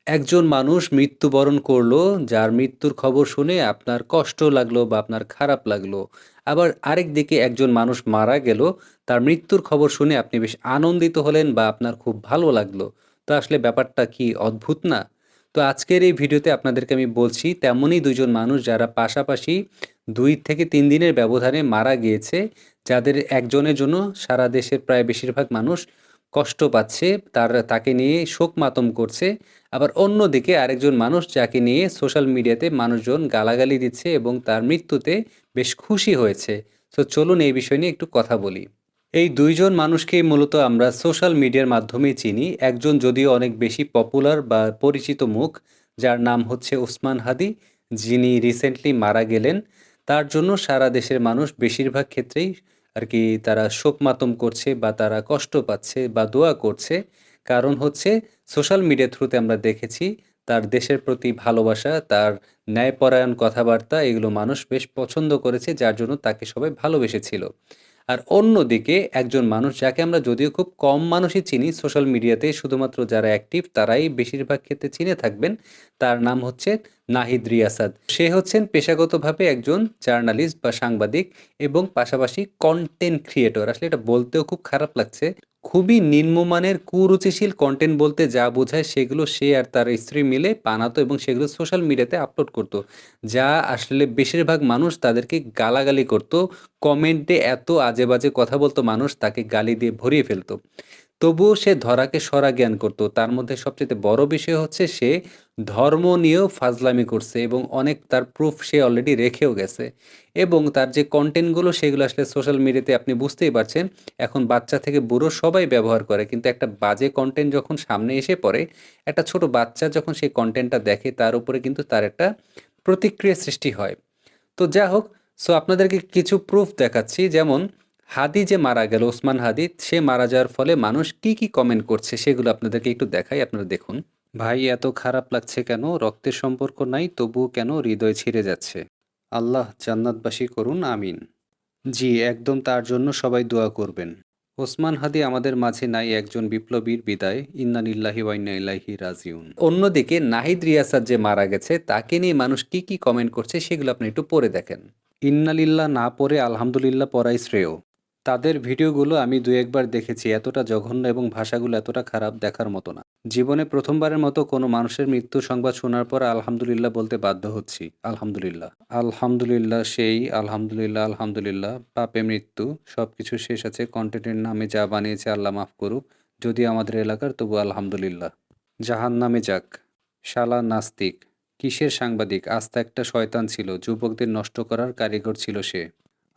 একজন মানুষ মৃত্যুবরণ করলো, যার মৃত্যুর খবর শুনে আপনার কষ্ট লাগলো বা আপনার খারাপ লাগলো। আবার আরেক দিকে একজন মানুষ মারা গেল, তার মৃত্যুর খবর শুনে আপনি বেশ আনন্দিত হলেন বা আপনার খুব ভালো লাগলো। তো আসলে ব্যাপারটা কি অদ্ভুত না? তো আজকের এই ভিডিওতে আপনাদেরকে আমি বলছি তেমনই ২ জন মানুষ যারা পাশাপাশি ২ থেকে ৩ দিনের ব্যবধানে মারা গিয়েছে, যাদের একজনের জন্য সারা দেশের প্রায় বেশিরভাগ মানুষ কষ্ট পাচ্ছে, তাকে নিয়ে শোক মাতম করছে। আবার অন্যদিকে আরেকজন মানুষ যাকে নিয়ে সোশ্যাল মিডিয়াতে মানুষজন গালাগালি দিচ্ছে এবং তার মৃত্যুতে বেশ খুশি হয়েছে। সো চলুন এই বিষয় নিয়ে একটু কথা বলি। এই ২ জন মানুষকেই মূলত আমরা সোশ্যাল মিডিয়ার মাধ্যমেই চিনি। একজন যদিও অনেক বেশি পপুলার বা পরিচিত মুখ, যার নাম হচ্ছে ওসমান হাদি, যিনি রিসেন্টলি মারা গেলেন। তার জন্য সারা দেশের মানুষ বেশিরভাগ ক্ষেত্রেই আরকি তারা শোক মাতম করছে বা তারা কষ্ট পাচ্ছে বা দোয়া করছে। কারণ হচ্ছে সোশ্যাল মিডিয়ার থ্রুতে আমরা দেখেছি তার দেশের প্রতি ভালোবাসা, তার ন্যায়পরায়ণ কথাবার্তা এগুলো মানুষ বেশ পছন্দ করেছে, যার জন্য তাকে সবাই ভালোবেসেছিল। আর অন্যদিকে একজন মানুষ যাকে আমরা যদিও খুব কম মানুষই চিনি সোশ্যাল মিডিয়াতে, শুধুমাত্র যারা অ্যাক্টিভ তারাই বেশিরভাগ ক্ষেত্রে চিনে থাকবেন। তার নাম হচ্ছে নাহিদ রিয়াসাত। সে হচ্ছেন পেশাগতভাবে একজন জার্নালিস্ট বা সাংবাদিক এবং পাশাপাশি কনটেন্ট ক্রিয়েটর। আসলে এটা বলতেও খুব খারাপ লাগছে। খুবই নিম্নমানের কুরুচিশীল কনটেন্ট বলতে যা বোঝায় সেগুলো সে আর তার স্ত্রী মিলে বানাতো এবং সেগুলো সোশ্যাল মিডিয়াতে আপলোড করত। যা আসলে বেশিরভাগ মানুষ তাদেরকে গালাগালি করত। কমেন্টে এত আজে-বাজে কথা বলত, মানুষ তাকে গালি দিয়ে ভরিয়ে ফেলত। তবুও সে ধরাকে সরা জ্ঞান করত। তার মধ্যে সবচাইতে বড় বিষয় হচ্ছে সে ধর্ম নিয়েও ফাজলামি করছে এবং অনেক তার প্রুফ সে অলরেডি রেখেও গেছে। এবং তার যে কনটেন্টগুলো সেগুলো আসলে সোশ্যাল মিডিয়াতে আপনি বুঝতেই পারছেন, এখন বাচ্চা থেকে বুড়ো সবাই ব্যবহার করে। কিন্তু একটা বাজে কনটেন্ট যখন সামনে এসে পড়ে, একটা ছোট বাচ্চা যখন সেই কনটেন্টটা দেখে তার উপরে কিন্তু তার একটা প্রতিক্রিয়া সৃষ্টি হয়। তো যা হোক, সো আপনাদেরকে কিছু প্রুফ দেখাচ্ছি। যেমন হাদি যে মারা গেল, ওসমান হাদি, সে মারা যাওয়ার ফলে মানুষ কি কমেন্ট করছে সেগুলো আপনাদেরকে একটু দেখাই, আপনারা দেখুন। ভাই এত খারাপ লাগছে কেন? রক্তের সম্পর্ক নাই তবুও কেন হৃদয় ছিঁড়ে যাচ্ছে? আল্লাহ জান্নাতবাসী করুন, আমিন। জি, একদম তার জন্য সবাই দোয়া করবেন। ওসমান হাদি আমাদের মাঝে নাই, একজন বিপ্লবীর বিদায়। ইন্না লিল্লাহি ওয়া ইন্না ইলাইহি রাজিউন। অন্যদিকে নাহিদ রিয়াসাত যে মারা গেছে তাকে নিয়ে মানুষ কি কমেন্ট করছে সেগুলো আপনি একটু পড়ে দেখেন। ইন্না লিল্লাহ না পড়ে আলহামদুলিল্লাহ পড়াই শ্রেয়। তাদের ভিডিওগুলো আমি ২-১ বার দেখেছি। এতটা জঘন্য এবং ভাষাগুলো এতটা খারাপ, দেখার মতো না। জীবনে প্রথমবারের মতো কোনো মানুষের মৃত্যুর সংবাদ শোনার পর আলহামদুলিল্লাহ বলতে বাধ্য হচ্ছি। আলহামদুলিল্লাহ। আলহামদুলিল্লাহ সেই আলহামদুলিল্লাহ, আলহামদুলিল্লাহ। পাপে মৃত্যু, সবকিছু শেষ আছে। কনটেন্টের নামে যা বানিয়েছে আল্লাহ মাফ করুক। যদিও আমাদের এলাকার, তবু আলহামদুলিল্লাহ। জাহান্নামে যাক। শালা নাস্তিক। কিসের সাংবাদিক? আস্ত একটা শয়তান ছিল। যুবকদের নষ্ট করার কারিগর ছিল সে।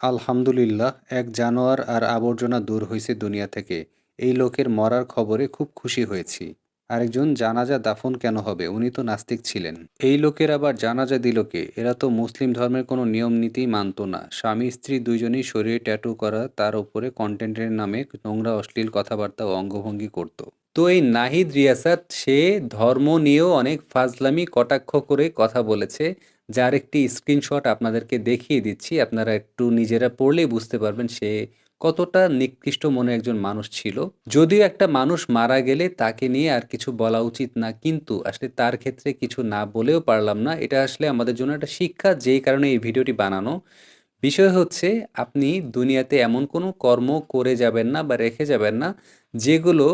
আলহামদুলিল্লাহ, এক জানোয়ার আর আবর্জনা দূর হইছে দুনিয়া থেকে। এই লোকের মরার খবরে খুব খুশি হয়েছি। আরেকজন, জানাজা দাফন কেন হবে? উনি তো নাস্তিক ছিলেন। এই লোকের আবার জানাজা দিল কে? এরা তো মুসলিম ধর্মের কোনো নিয়ম নীতি মানত না। স্বামী স্ত্রী দুইজনই শরীরে ট্যাটু করা, তার উপরে কন্টেন্টের নামে নোংরা অশ্লীল কথাবার্তা ও অঙ্গভঙ্গি করত। তো এই নাহিদ রিয়াসাত সে ধর্ম নিয়েও অনেক ফাজলামি কটাক্ষ করে কথা বলেছে, যার একটি স্ক্রিনশট আপনাদেরকে দেখিয়ে দিচ্ছি। আপনারা একটু নিজেরা পড়লেই বুঝতে পারবেন সে কতটা নিকৃষ্ট মনের একজন মানুষ ছিল। যদিও একটা মানুষ মারা গেলে তাকে নিয়ে আর কিছু বলা উচিত না, কিন্তু আসলে তার ক্ষেত্রে কিছু না বলেও পারলাম না। এটা আসলে আমাদের জন্য একটা শিক্ষা, যেই কারণে এই ভিডিওটি বানানো। বিষয় হচ্ছে, আপনি দুনিয়াতে এমন কোনো কর্ম করে যাবেন না বা রেখে যাবেন না, যেগুলো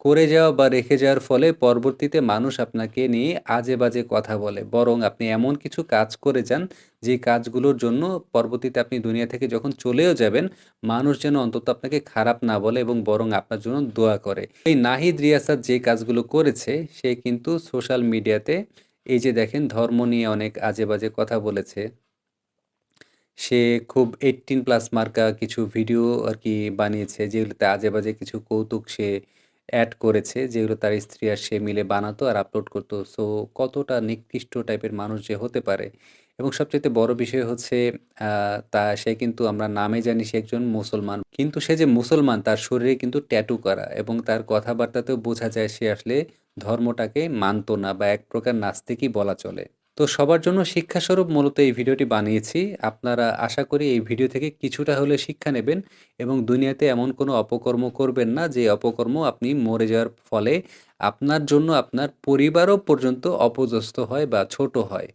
করে যাওয়া বা রেখে যাওয়ার ফলে পরবর্তীতে মানুষ আপনাকে নিয়ে আজে-বাজে কথা বলে। বরং আপনি এমন কিছু কাজ করে যান, যে কাজগুলোর জন্য পরবর্তীতে আপনি দুনিয়া থেকে যখন চলেও যাবেন, মানুষ যেন অন্তত আপনাকে খারাপ না বলে এবং বরং আপনার জন্য দোয়া করে। এই নাহিদ রিয়াসাত যে কাজগুলো করেছে, সে কিন্তু সোশ্যাল মিডিয়াতে এই যে দেখেন ধর্ম নিয়ে অনেক আজে-বাজে কথা বলেছে। সে খুব 18+ মার্কা কিছু ভিডিও আরকি বানিয়েছে, যেগুলোতে আজেবাজে কিছু কৌতুক সে অ্যাড করেছে, যেগুলো তার স্ত্রী আর সে মিলে বানাতো আর আপলোড করতো। সো কতটা নিকৃষ্ট টাইপের মানুষ যে হতে পারে। এবং সবচাইতে বড় বিষয় হচ্ছে, আ সে কিন্তু, আমরা নামে জানি সে একজন মুসলমান। কিন্তু সে যে মুসলমান তার শরীরে কিন্তু ট্যাটু করা, এবং তার কথাবার্তাতেও বোঝা যায় সে আসলে ধর্মটাকে মানত না বা এক প্রকার নাস্তিকই বলা চলে। তো সবার জন্য শিক্ষাস্বরূপ মূলত এই ভিডিওটি বানিয়েছি। আপনারা আশা করি এই ভিডিও থেকে কিছুটা হলেও শিক্ষা নেবেন এবং দুনিয়াতে এমন কোনো অপকর্ম করবেন না যে অপকর্ম আপনি মরে যাওয়ার ফলে আপনার জন্য আপনার পরিবারও পর্যন্ত অপদস্থ হয় বা ছোট হয়।